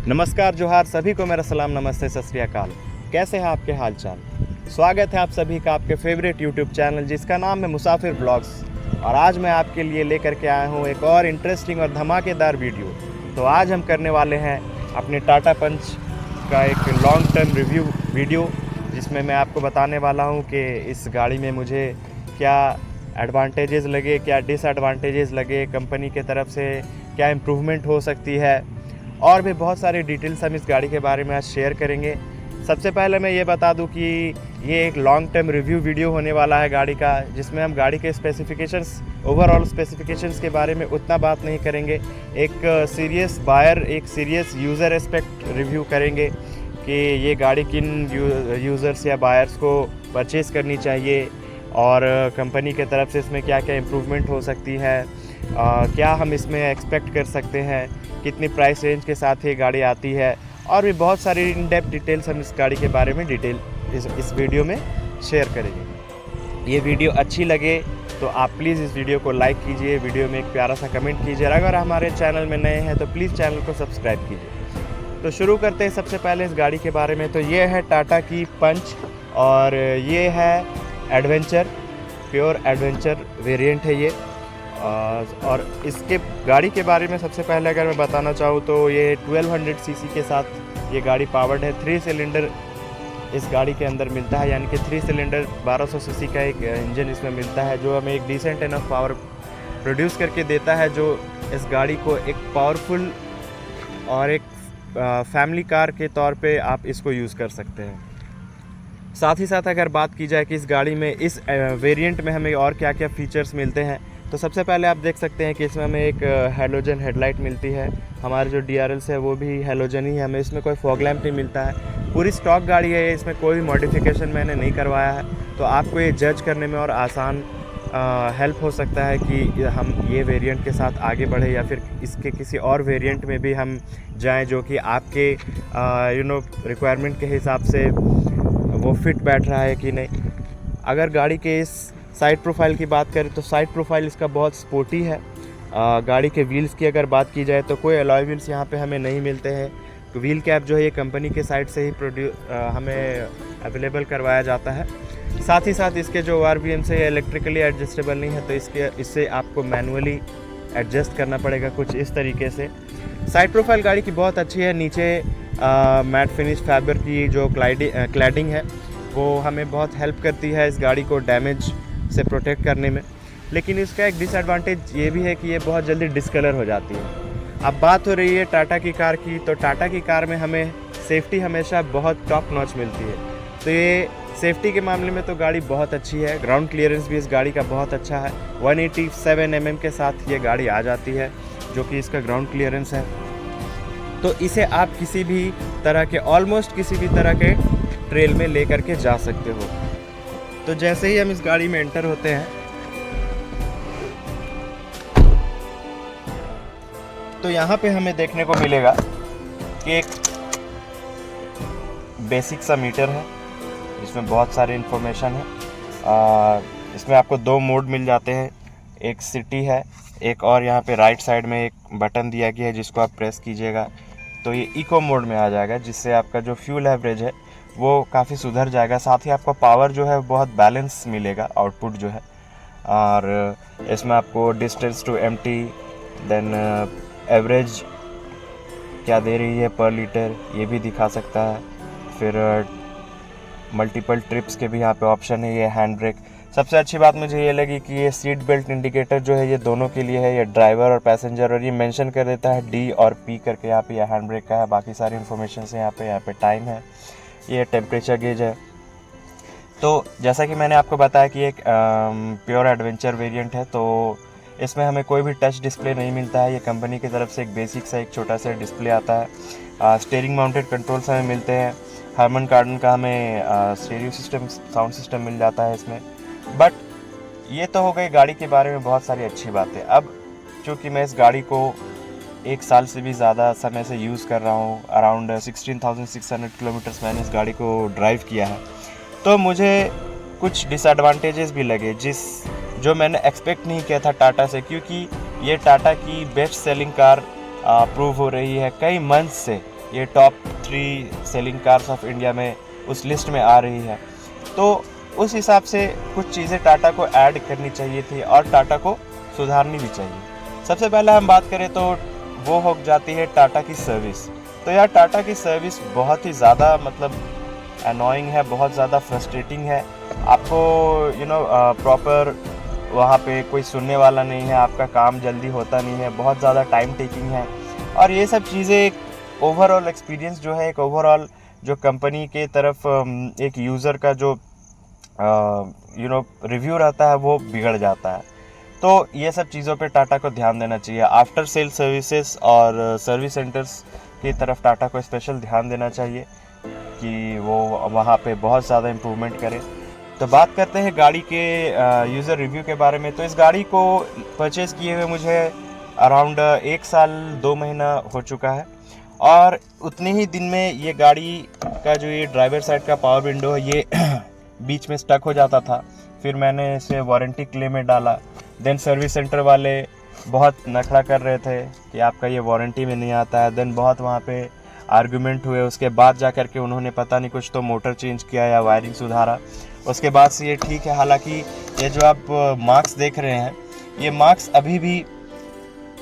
नमस्कार जोहार सभी को, मेरा सलाम नमस्ते सत श्री अकाल। कैसे हैं आपके हाल चाल? स्वागत है आप सभी का आपके फेवरेट यूट्यूब चैनल जिसका नाम है मुसाफिर ब्लॉग्स। और आज मैं आपके लिए लेकर के आया हूं एक और इंटरेस्टिंग और धमाकेदार वीडियो। तो आज हम करने वाले हैं अपने टाटा पंच का एक लॉन्ग टर्म रिव्यू वीडियो, जिसमें मैं आपको बताने वाला हूं कि इस गाड़ी में मुझे क्या एडवांटेजेस लगे, क्या डिसएडवांटेजेस लगे, कंपनी के तरफ से क्या इम्प्रूवमेंट हो सकती है, और भी बहुत सारे डिटेल्स हम इस गाड़ी के बारे में आज शेयर करेंगे। सबसे पहले मैं ये बता दूं कि ये एक लॉन्ग टर्म रिव्यू वीडियो होने वाला है गाड़ी का, जिसमें हम गाड़ी के स्पेसिफिकेशंस, ओवरऑल स्पेसिफिकेशंस के बारे में उतना बात नहीं करेंगे। एक सीरियस बायर, एक सीरियस यूज़र एस्पेक्ट रिव्यू करेंगे कि ये गाड़ी किन यूज़र्स या बायर्स को परचेज़ करनी चाहिए और कंपनी के तरफ से इसमें क्या क्या इम्प्रूवमेंट हो सकती है, क्या हम इसमें एक्सपेक्ट कर सकते हैं, कितनी प्राइस रेंज के साथ ये गाड़ी आती है, और भी बहुत सारी इन डेप्थ डिटेल्स हम इस गाड़ी के बारे में इस वीडियो में शेयर करेंगे। ये वीडियो अच्छी लगे तो आप प्लीज़ इस वीडियो को लाइक कीजिए, वीडियो में एक प्यारा सा कमेंट कीजिए। अगर हमारे चैनल में नए हैं तो प्लीज़ चैनल को सब्सक्राइब कीजिए। तो शुरू करते हैं सबसे पहले इस गाड़ी के बारे में। तो ये है टाटा की पंच और ये है एडवेंचर, प्योर एडवेंचर वेरिएंट है ये। और इसके गाड़ी के बारे में सबसे पहले अगर मैं बताना चाहूँ तो ये 1200 सीसी के साथ ये गाड़ी पावर्ड है। 3 सिलेंडर इस गाड़ी के अंदर मिलता है, यानी कि 3 सिलेंडर 1200 सीसी का एक इंजन इसमें मिलता है, जो हमें एक डिसेंट एनफ पावर प्रोड्यूस करके देता है, जो इस गाड़ी को एक पावरफुल और एक फैमिली कार के तौर पे आप इसको यूज़ कर सकते हैं। साथ ही साथ अगर बात की जाए कि इस गाड़ी में, इस वेरिएंट में हमें और क्या क्या फ़ीचर्स मिलते हैं, तो सबसे पहले आप देख सकते हैं कि इसमें हमें एक हेलोजन हेडलाइट मिलती है। हमारे जो DRLs है वो भी हेलोजन ही है, हमें इसमें कोई फॉग लैंप नहीं मिलता है। पूरी स्टॉक गाड़ी है, इसमें कोई भी मॉडिफिकेशन मैंने नहीं करवाया है, तो आपको ये जज करने में और आसान हेल्प हो सकता है कि हम ये वेरिएंट के साथ आगे बढ़े या फिर इसके किसी और वेरिएंट में भी हम जाएं जो कि आपके रिक्वायरमेंट के हिसाब से वो फिट बैठ रहा है कि नहीं। अगर गाड़ी के इस साइड प्रोफाइल की बात करें तो साइड प्रोफाइल इसका बहुत स्पोर्टी है। गाड़ी के व्हील्स की अगर बात की जाए तो कोई अलॉय व्हील्स यहाँ पे हमें नहीं मिलते हैं। तो व्हील कैप जो है ये कंपनी के साइड से ही हमें अवेलेबल करवाया जाता है। साथ ही साथ इसके जो RPM से इलेक्ट्रिकली एडजस्टेबल नहीं है, तो इससे आपको मैनुअली एडजस्ट करना पड़ेगा कुछ इस तरीके से। साइड प्रोफाइल गाड़ी की बहुत अच्छी है। नीचे मैट फिनिश फाइबर की जो क्लैडिंग है वो हमें बहुत हेल्प करती है इस गाड़ी को डैमेज से प्रोटेक्ट करने में। लेकिन इसका एक डिसएडवांटेज ये भी है कि ये बहुत जल्दी डिस्कलर हो जाती है। अब बात हो रही है टाटा की कार की, तो टाटा की कार में हमें सेफ्टी हमेशा बहुत टॉप नॉच मिलती है। तो ये सेफ्टी के मामले में तो गाड़ी बहुत अच्छी है। ग्राउंड क्लियरेंस भी इस गाड़ी का बहुत अच्छा है। 187 mm के साथ ये गाड़ी आ जाती है, जो कि इसका ग्राउंड क्लियरेंस है। तो इसे आप किसी भी तरह के, ऑलमोस्ट किसी भी तरह के ट्रेल में ले करके जा सकते हो। तो जैसे ही हम इस गाड़ी में एंटर होते हैं तो यहाँ पे हमें देखने को मिलेगा कि एक बेसिक सा मीटर है, इसमें बहुत सारी इन्फॉर्मेशन है। इसमें आपको 2 मोड मिल जाते हैं, एक सिटी है, एक और यहाँ पे राइट साइड में एक बटन दिया गया है जिसको आप प्रेस कीजिएगा तो ये इको मोड में आ जाएगा, जिससे आपका जो फ्यूल एवरेज है वो काफ़ी सुधर जाएगा। साथ ही आपका पावर जो है बहुत बैलेंस मिलेगा, आउटपुट जो है। और इसमें आपको distance to empty, then average क्या दे रही है पर लीटर ये भी दिखा सकता है। फिर मल्टीपल ट्रिप्स के भी यहाँ पे ऑप्शन है। ये हैंड ब्रेक, सबसे अच्छी बात मुझे ये लगी कि ये सीट बेल्ट इंडिकेटर जो है ये दोनों के लिए है, ये ड्राइवर और पैसेंजर, और ये मेंशन कर देता है D और P करके। यहाँ पे ये हैंड ब्रेक का है, बाकी सारी इन्फॉर्मेशन है यहाँ पे टाइम है, ये टेम्परेचर गेज है। तो जैसा कि मैंने आपको बताया कि एक प्योर एडवेंचर वेरिएंट है, तो इसमें हमें कोई भी टच डिस्प्ले नहीं मिलता है। ये कंपनी की तरफ से एक बेसिक सा एक छोटा सा डिस्प्ले आता है। स्टीयरिंग माउंटेड कंट्रोल्स हमें मिलते हैं। हार्मन कार्डन का हमें स्टीरियो सिस्टम, साउंड सिस्टम मिल जाता है इसमें। बट ये तो हो गई गाड़ी के बारे में बहुत सारी अच्छी बातें। अब चूँकि मैं इस गाड़ी को 1 साल से भी ज़्यादा समय से यूज़ कर रहा हूँ, अराउंड 16,600 किलोमीटर्स मैंने इस गाड़ी को ड्राइव किया है, तो मुझे कुछ डिसएडवांटेजेस भी लगे जो मैंने एक्सपेक्ट नहीं किया था टाटा से, क्योंकि ये टाटा की बेस्ट सेलिंग कार प्रूव हो रही है, कई मंथ से ये top 3 selling cars of India में उस लिस्ट में आ रही है। तो उस हिसाब से कुछ चीज़ें टाटा को ऐड करनी चाहिए थी और टाटा को सुधारनी भी चाहिए। सबसे पहले हम बात करें तो वो हो जाती है टाटा की सर्विस। तो यार टाटा की सर्विस बहुत ही ज़्यादा मतलब अनोइंग है, बहुत ज़्यादा फ्रस्ट्रेटिंग है। आपको प्रॉपर वहाँ पे कोई सुनने वाला नहीं है, आपका काम जल्दी होता नहीं है, बहुत ज़्यादा टाइम टेकिंग है। और ये सब चीज़ें एक ओवरऑल एक्सपीरियंस जो है, एक ओवरऑल जो कंपनी के तरफ एक यूज़र का जो रिव्यू रहता है वो बिगड़ जाता है। तो ये सब चीज़ों पे टाटा को ध्यान देना चाहिए। आफ्टर सेल सर्विसेज और सर्विस सेंटर्स की तरफ टाटा को स्पेशल ध्यान देना चाहिए कि वो वहाँ पे बहुत ज़्यादा इम्प्रूवमेंट करे। तो बात करते हैं गाड़ी के यूज़र रिव्यू के बारे में। तो इस गाड़ी को परचेज़ किए हुए मुझे अराउंड 1 साल 2 महीना हो चुका है और उतने ही दिन में ये गाड़ी का जो ये ड्राइवर साइड का पावर विंडो है ये बीच में स्टक हो जाता था। फिर मैंने इसे वारंटी क्लेम में डाला। देन सर्विस सेंटर वाले बहुत नखरा कर रहे थे कि आपका ये वारंटी में नहीं आता है। देन बहुत वहाँ पे आर्गूमेंट हुए। उसके बाद जा कर के उन्होंने पता नहीं कुछ तो मोटर चेंज किया या वायरिंग सुधारा, उसके बाद से ये ठीक है। हालांकि ये जो आप मार्क्स देख रहे हैं, ये मार्क्स अभी भी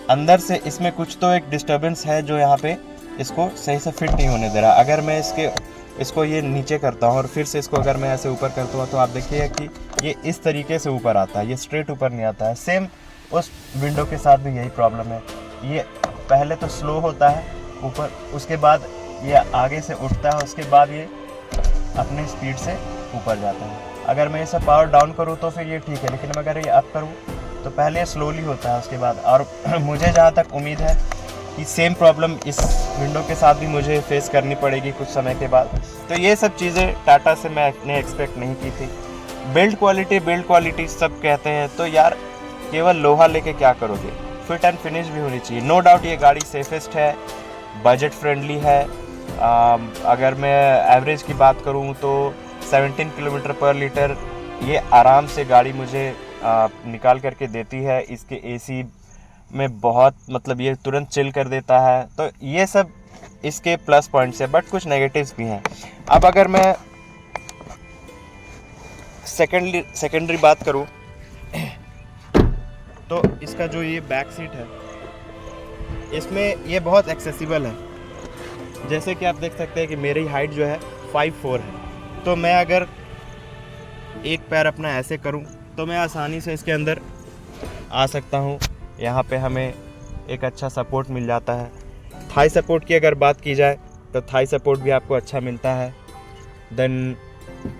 अंदर से इसमें कुछ तो एक डिस्टर्बेंस है जो यहाँ पे इसको सही से फिट नहीं होने दे रहा। अगर मैं इसको ये नीचे करता हूँ और फिर से इसको अगर मैं ऐसे ऊपर करता हूँ तो आप देखिए कि ये इस तरीके से ऊपर आता है, ये स्ट्रेट ऊपर नहीं आता है। सेम उस विंडो के साथ भी यही प्रॉब्लम है। ये पहले तो स्लो होता है ऊपर, उसके बाद ये आगे से उठता है, उसके बाद ये अपनी स्पीड से ऊपर जाता है। अगर मैं इसे पावर डाउन करूँ तो फिर ये ठीक है, लेकिन अगर ये अप करूँ तो पहले ये स्लोली होता है उसके बाद। और मुझे जहाँ तक उम्मीद है कि सेम प्रॉब्लम इस विंडो के साथ भी मुझे फेस करनी पड़ेगी कुछ समय के बाद। तो ये सब चीज़ें टाटा से मैंने एक्सपेक्ट नहीं की थी। बिल्ड क्वालिटी सब कहते हैं, तो यार केवल लोहा लेके क्या करोगे, फिट एंड फिनिश भी होनी चाहिए। नो डाउट ये गाड़ी सेफेस्ट है, बजट फ्रेंडली है। अगर मैं एवरेज की बात करूँ तो 17 किलोमीटर पर लीटर ये आराम से गाड़ी मुझे निकाल करके देती है। इसके एसी में बहुत मतलब ये तुरंत चिल कर देता है। तो ये सब इसके प्लस पॉइंट्स है, बट कुछ नेगेटिव्स भी हैं। अब अगर मैं सेकेंडरी बात करूं तो इसका जो ये बैक सीट है, इसमें ये बहुत एक्सेसिबल है। जैसे कि आप देख सकते हैं कि मेरी हाइट जो है 5'4" है। तो मैं अगर एक पैर अपना ऐसे करूं तो मैं आसानी से इसके अंदर आ सकता हूं। यहाँ पे हमें एक अच्छा सपोर्ट मिल जाता है। थाई सपोर्ट की अगर बात की जाए तो थाई सपोर्ट भी आपको अच्छा मिलता है। देन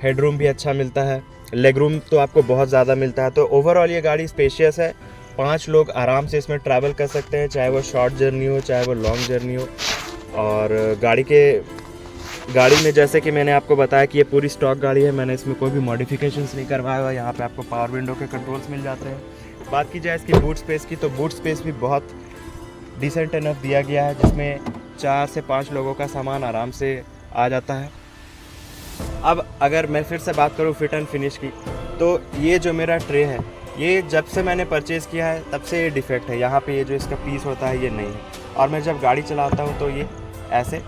हेडरूम भी अच्छा मिलता है, लेग रूम तो आपको बहुत ज़्यादा मिलता है। तो ओवरऑल ये गाड़ी स्पेशियस है। 5 लोग आराम से इसमें ट्रैवल कर सकते हैं, चाहे वो शॉर्ट जर्नी हो चाहे वो लॉन्ग जर्नी हो। और गाड़ी में जैसे कि मैंने आपको बताया कि ये पूरी स्टॉक गाड़ी है, मैंने इसमें कोई भी मॉडिफिकेशंस नहीं करवाया हुआ। यहाँ पे आपको पावर विंडो के कंट्रोल्स मिल जाते हैं। बात की जाए इसकी बूट स्पेस की, तो बूट स्पेस भी बहुत डिसेंट इनफ दिया गया है, जिसमें 4 से 5 लोगों का सामान आराम से आ जाता है। अब अगर मैं फिर से बात करूँ फिट एंड फिनिश की, तो ये जो मेरा ट्रे है, ये जब से मैंने परचेज़ किया है तब से ये डिफेक्ट है। यहाँ पे ये जो इसका पीस होता है ये नहीं है, और मैं जब गाड़ी चलाता हूँ तो ये ऐसे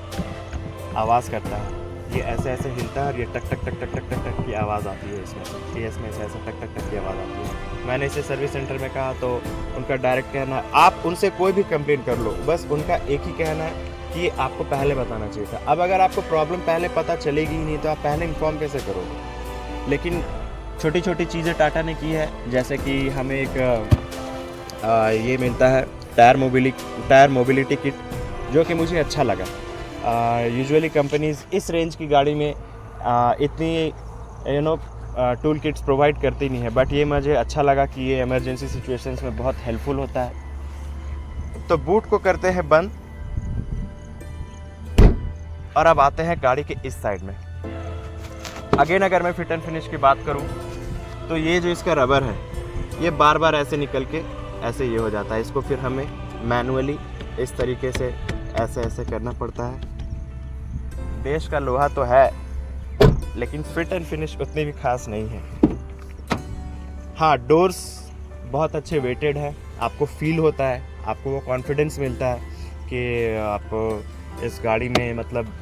आवाज़ करता है, ये ऐसे ऐसे हिलता है और ये टक टक टक टक टक टक टक की आवाज़ आती है इसमें से, ये इसमें से ऐसे टक टक टक की आवाज़ आती है। मैंने इसे सर्विस सेंटर में कहा तो उनका डायरेक्ट कहना है, आप उनसे कोई भी कंप्लेन कर लो, बस उनका एक ही कहना है कि आपको पहले बताना चाहिए था। अब अगर आपको प्रॉब्लम पहले पता चलेगी ही नहीं तो आप पहले इन्फॉर्म कैसे करोगे। लेकिन छोटी छोटी चीज़ें टाटा ने की है, जैसे कि हमें एक ये मिलता है टायर मोबिलिटी किट, जो कि मुझे अच्छा लगा। यूजुअली कंपनीज़ इस रेंज की गाड़ी में इतनी टूल किट्स प्रोवाइड करती नहीं है, बट ये मुझे अच्छा लगा कि ये इमरजेंसी सिचुएशंस में बहुत हेल्पफुल होता है। तो बूट को करते हैं बंद, और अब आते हैं गाड़ी के इस साइड में। अगेन अगर मैं फिट एंड फिनिश की बात करूं तो ये जो इसका रबर है, ये बार बार ऐसे निकल के ऐसे ये हो जाता है। इसको फिर हमें मैनुअली इस तरीके से ऐसे ऐसे करना पड़ता है। देश का लोहा तो है, लेकिन फिट एंड फिनिश उतनी भी खास नहीं है। हाँ, डोर्स बहुत अच्छे वेटेड है, आपको फील होता है, आपको वो कॉन्फिडेंस मिलता है कि आप इस गाड़ी में मतलब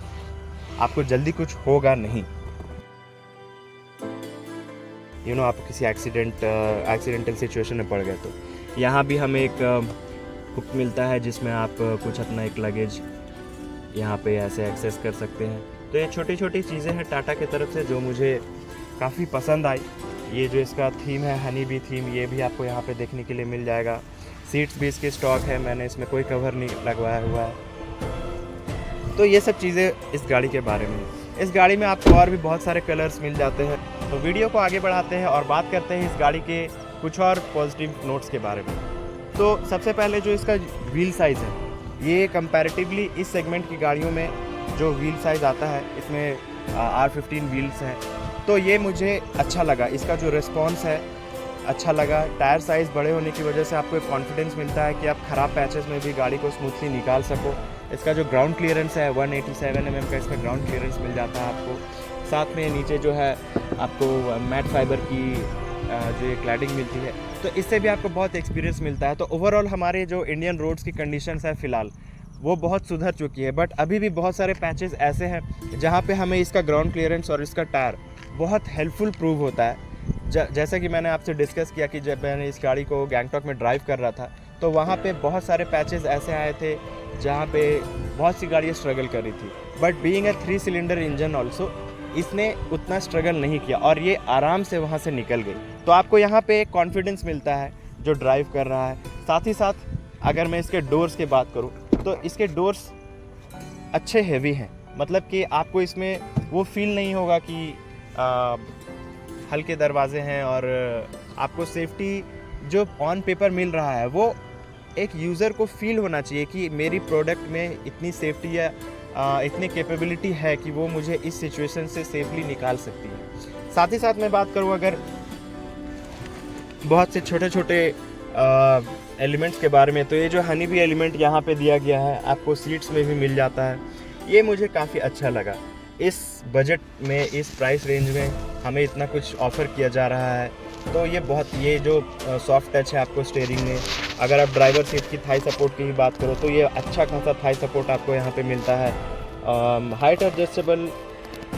आपको जल्दी कुछ होगा नहीं। आप किसी एक्सीडेंटल सिचुएशन में पड़ गए तो यहाँ भी हमें एक हुक मिलता है जिसमें आप कुछ अपना एक लगेज यहाँ पे ऐसे एक्सेस कर सकते हैं। तो ये छोटी छोटी चीज़ें हैं टाटा की तरफ से जो मुझे काफ़ी पसंद आई। ये जो इसका थीम है हनी बी थीम, ये भी आपको यहाँ पे देखने के लिए मिल जाएगा। सीट्स भी इसके स्टॉक है, मैंने इसमें कोई कवर नहीं लगवाया हुआ है। तो ये सब चीज़ें इस गाड़ी के बारे में। इस गाड़ी में आपको और भी बहुत सारे कलर्स मिल जाते हैं। तो वीडियो को आगे बढ़ाते हैं और बात करते हैं इस गाड़ी के कुछ और पॉजिटिव नोट्स के बारे में। तो सबसे पहले जो इसका व्हील साइज़ है, ये कंपैरेटिवली इस सेगमेंट की गाड़ियों में जो व्हील साइज़ आता है, इसमें R15 व्हील्स हैं, तो ये मुझे अच्छा लगा। इसका जो रिस्पॉन्स है अच्छा लगा। टायर साइज़ बड़े होने की वजह से आपको एक कॉन्फिडेंस मिलता है कि आप ख़राब पैचेस में भी गाड़ी को स्मूथली निकाल सको। इसका जो ग्राउंड क्लियरेंस है 187 mm का इसका ग्राउंड क्लियरेंस मिल जाता है आपको। साथ में नीचे जो है आपको मैट फाइबर की जो ये क्लैडिंग मिलती है, तो इससे भी आपको बहुत एक्सपीरियंस मिलता है। तो ओवरऑल हमारे जो इंडियन रोड्स की कंडीशंस है फ़िलहाल वो बहुत सुधर चुकी है, बट अभी भी बहुत सारे पैचेस ऐसे हैं जहाँ पे हमें इसका ग्राउंड क्लियरेंस और इसका टायर बहुत हेल्पफुल प्रूव होता है। जैसा कि मैंने आपसे डिस्कस किया कि जब मैंने इस गाड़ी को गैंगटॉक में ड्राइव कर रहा था तो वहाँ पे बहुत सारे पैचेस ऐसे आए थे जहाँ पे बहुत सी गाड़ियाँ स्ट्रगल कर रही थी, but being a 3 cylinder engine also इसने उतना स्ट्रगल नहीं किया और ये आराम से वहाँ से निकल गई। तो आपको यहाँ पे एक कॉन्फिडेंस मिलता है जो ड्राइव कर रहा है। साथ ही साथ अगर मैं इसके डोर्स की बात करूँ तो इसके डोर्स अच्छे हेवी हैं, मतलब कि आपको इसमें वो फील नहीं होगा कि हल्के दरवाजे हैं। और आपको सेफ्टी जो ऑन पेपर मिल रहा है वो एक यूज़र को फील होना चाहिए कि मेरी प्रोडक्ट में इतनी सेफ्टी या इतनी कैपेबिलिटी है कि वो मुझे इस सिचुएशन से सेफली निकाल सकती है। साथ ही साथ मैं बात करूँ अगर बहुत से छोटे छोटे एलिमेंट्स के बारे में, तो ये जो हनी बी एलिमेंट यहाँ पे दिया गया है आपको सीट्स में भी मिल जाता है। ये मुझे काफ़ी अच्छा लगा। इस बजट में, इस प्राइस रेंज में हमें इतना कुछ ऑफ़र किया जा रहा है, तो ये जो सॉफ्ट टच है आपको स्टीयरिंग में। अगर आप ड्राइवर सीट की थाई सपोर्ट की ही बात करो तो ये अच्छा खासा थाई सपोर्ट आपको यहाँ पे मिलता है। हाइट एडजस्टेबल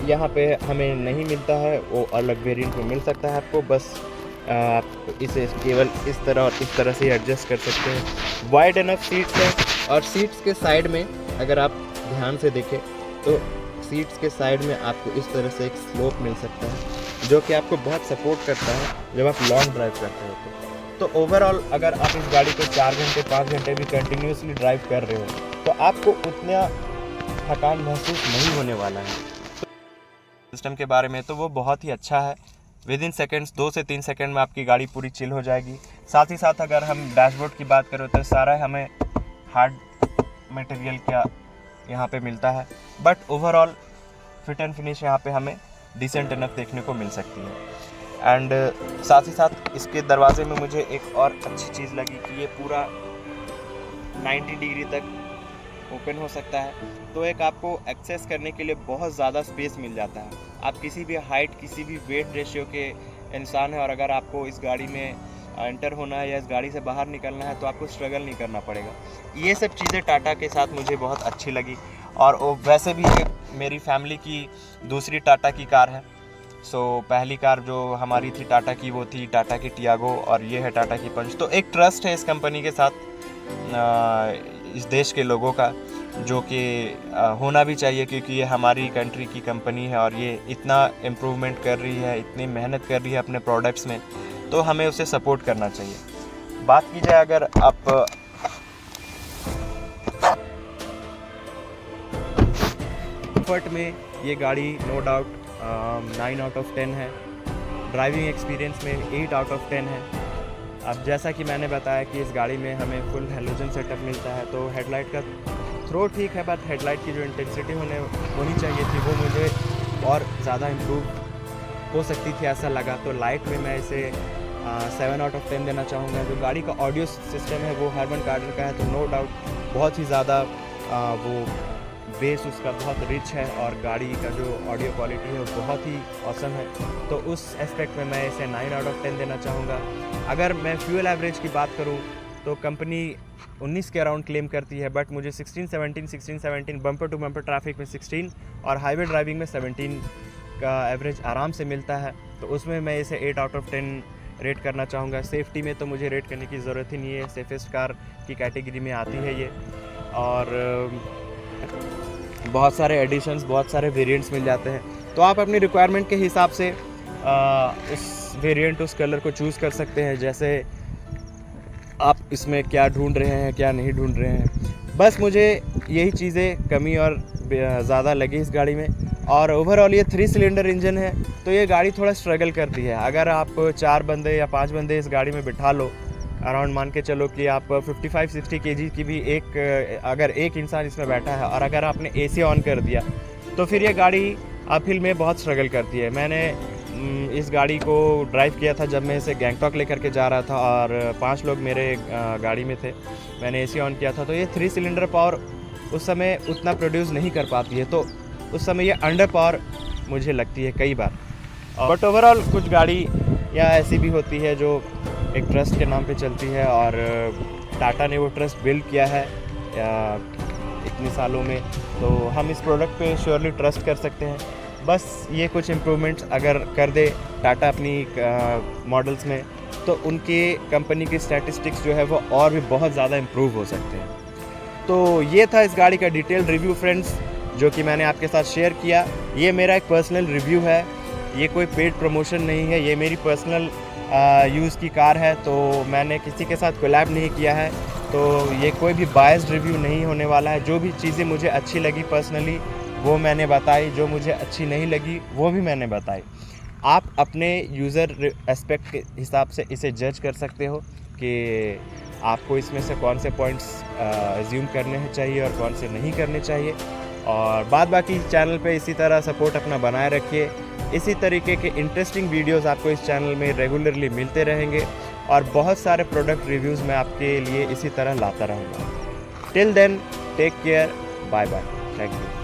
यहाँ पे हमें नहीं मिलता है, वो अलग वेरिएंट में मिल सकता है आपको। बस आप इसे केवल इस तरह और इस तरह से एडजस्ट कर सकते हैं। वाइड इनफ सीट्स हैं और सीट्स के साइड में अगर आप ध्यान से देखें तो सीट्स के साइड में आपको इस तरह से एक स्लोप मिल सकता है जो कि आपको बहुत सपोर्ट करता है जब आप लॉन्ग ड्राइव करते हो। तो ओवरऑल अगर आप इस गाड़ी को 4 घंटे 5 घंटे भी कंटिन्यूसली ड्राइव कर रहे हो तो आपको उतना थकान महसूस नहीं होने वाला है। सिस्टम के बारे में तो वो बहुत ही अच्छा है। विद इन सेकेंड्स 2 से 3 सेकेंड में आपकी गाड़ी पूरी चिल हो जाएगी। साथ ही साथ अगर हम डैशबोर्ड की बात करें तो सारा हमें हार्ड मटेरियल का यहाँ पे मिलता है, but overall fit and finish यहाँ पे हमें डिसेंट इनफ देखने को मिल सकती है। एंड साथ ही साथ इसके दरवाजे में मुझे एक और अच्छी चीज़ लगी कि ये पूरा 90 डिग्री तक ओपन हो सकता है, तो एक आपको एक्सेस करने के लिए बहुत ज़्यादा स्पेस मिल जाता है। आप किसी भी हाइट, किसी भी वेट रेशियो के इंसान हैं और अगर आपको इस गाड़ी में एंटर होना है या इस गाड़ी से बाहर निकलना है तो आपको स्ट्रगल नहीं करना पड़ेगा। ये सब चीज़ें टाटा के साथ मुझे बहुत अच्छी लगी। और वैसे भी मेरी फैमिली की दूसरी टाटा की कार है। पहली कार जो हमारी थी टाटा की वो थी टाटा की टियागो और ये है टाटा की पंच। तो एक ट्रस्ट है इस कंपनी के साथ इस देश के लोगों का, जो कि होना भी चाहिए क्योंकि ये हमारी कंट्री की कंपनी है और ये इतना इम्प्रूवमेंट कर रही है, इतनी मेहनत कर रही है अपने प्रोडक्ट्स में, तो हमें उसे सपोर्ट करना चाहिए। बात की जाए अगर आप कंफर्ट में, ये गाड़ी नो डाउट 9 आउट ऑफ 10 है। ड्राइविंग एक्सपीरियंस में 8 आउट ऑफ 10 है। अब जैसा कि मैंने बताया कि इस गाड़ी में हमें फुल हैलोजन सेटअप मिलता है, तो हेडलाइट का थ्रो ठीक है, बट हेडलाइट की जो इंटेंसिटी होनी चाहिए थी वो मुझे और ज़्यादा इम्प्रूव हो सकती थी, ऐसा लगा। तो लाइट में मैं इसे 7 आउट ऑफ 10 देना चाहूँगा। जो गाड़ी का ऑडियो सिस्टम है वो हर्मन कार्डर का है, तो नो डाउट बहुत ही ज़्यादा वो बेस उसका बहुत रिच है और गाड़ी का जो ऑडियो क्वालिटी है वो बहुत ही ऑसम है। तो उस एस्पेक्ट में मैं इसे 9 आउट ऑफ 10 देना चाहूँगा। अगर मैं फ्यूल एवरेज की बात करूँ तो कंपनी 19 के अराउंड क्लेम करती है, बट मुझे 16-17 बम्पर टू बम्पर ट्रैफिक में 16 और हाईवे ड्राइविंग में 17 का एवरेज आराम से मिलता है। तो उसमें मैं इसे 8 आउट ऑफ 10 रेट करना चाहूँगा। सेफ्टी में तो मुझे रेट करने की ज़रूरत ही नहीं है, सेफेस्ट कार की कैटेगरी में आती है ये। और बहुत सारे एडिशंस, बहुत सारे वेरिएंट्स मिल जाते हैं, तो आप अपनी रिक्वायरमेंट के हिसाब से उस वेरिएंट, उस कलर को चूज़ कर सकते हैं, जैसे आप इसमें क्या ढूंढ रहे हैं, क्या नहीं ढूंढ रहे हैं। बस मुझे यही चीज़ें कमी और ज़्यादा लगी इस गाड़ी में। और ओवरऑल ये 3 सिलेंडर इंजन है, तो ये गाड़ी थोड़ा स्ट्रगल करती है। अगर आप 4 बंदे या 5 बंदे इस गाड़ी में बिठा लो, अराउंड मान के चलो कि आप 55-60 kg की भी अगर एक इंसान इसमें बैठा है और अगर आपने AC ऑन कर दिया, तो फिर ये गाड़ी अपहिल में बहुत स्ट्रगल करती है। मैंने इस गाड़ी को ड्राइव किया था जब मैं इसे गैंगटॉक लेकर के जा रहा था और 5 लोग मेरे गाड़ी में थे। मैंने AC ऑन किया था, तो ये 3 सिलेंडर पावर उस समय उतना प्रोड्यूस नहीं कर पाती है, तो उस समय ये अंडर पावर मुझे लगती है कई बार। बट ओवरऑल कुछ गाड़ी या ऐसी भी होती है जो एक ट्रस्ट के नाम पे चलती है, और टाटा ने वो ट्रस्ट बिल्ड किया है इतने सालों में, तो हम इस प्रोडक्ट पे श्योरली ट्रस्ट कर सकते हैं। बस ये कुछ इम्प्रूवमेंट्स अगर कर दे टाटा अपनी मॉडल्स में, तो उनके कंपनी की स्टैटिस्टिक्स जो है वो और भी बहुत ज़्यादा इम्प्रूव हो सकते हैं। तो ये था इस गाड़ी का डिटेल रिव्यू फ्रेंड्स, जो कि मैंने आपके साथ शेयर किया। ये मेरा एक पर्सनल रिव्यू है, ये कोई पेड प्रमोशन नहीं है, ये मेरी पर्सनल यूज़ की कार है, तो मैंने किसी के साथ कोलैब नहीं किया है, तो ये कोई भी बायस्ड रिव्यू नहीं होने वाला है। जो भी चीज़ें मुझे अच्छी लगी पर्सनली वो मैंने बताई, जो मुझे अच्छी नहीं लगी वो भी मैंने बताई। आप अपने यूज़र एस्पेक्ट के हिसाब से इसे जज कर सकते हो कि आपको इसमें से कौन से पॉइंट्स एज्यूम करने चाहिए और कौन से नहीं करने चाहिए। और बाद बाकी चैनल पे इसी तरह सपोर्ट अपना बनाए रखिए। इसी तरीके के इंटरेस्टिंग वीडियोस आपको इस चैनल में रेगुलरली मिलते रहेंगे, और बहुत सारे प्रोडक्ट रिव्यूज़ मैं आपके लिए इसी तरह लाता रहूँगा। Till then take care, bye bye, thank you.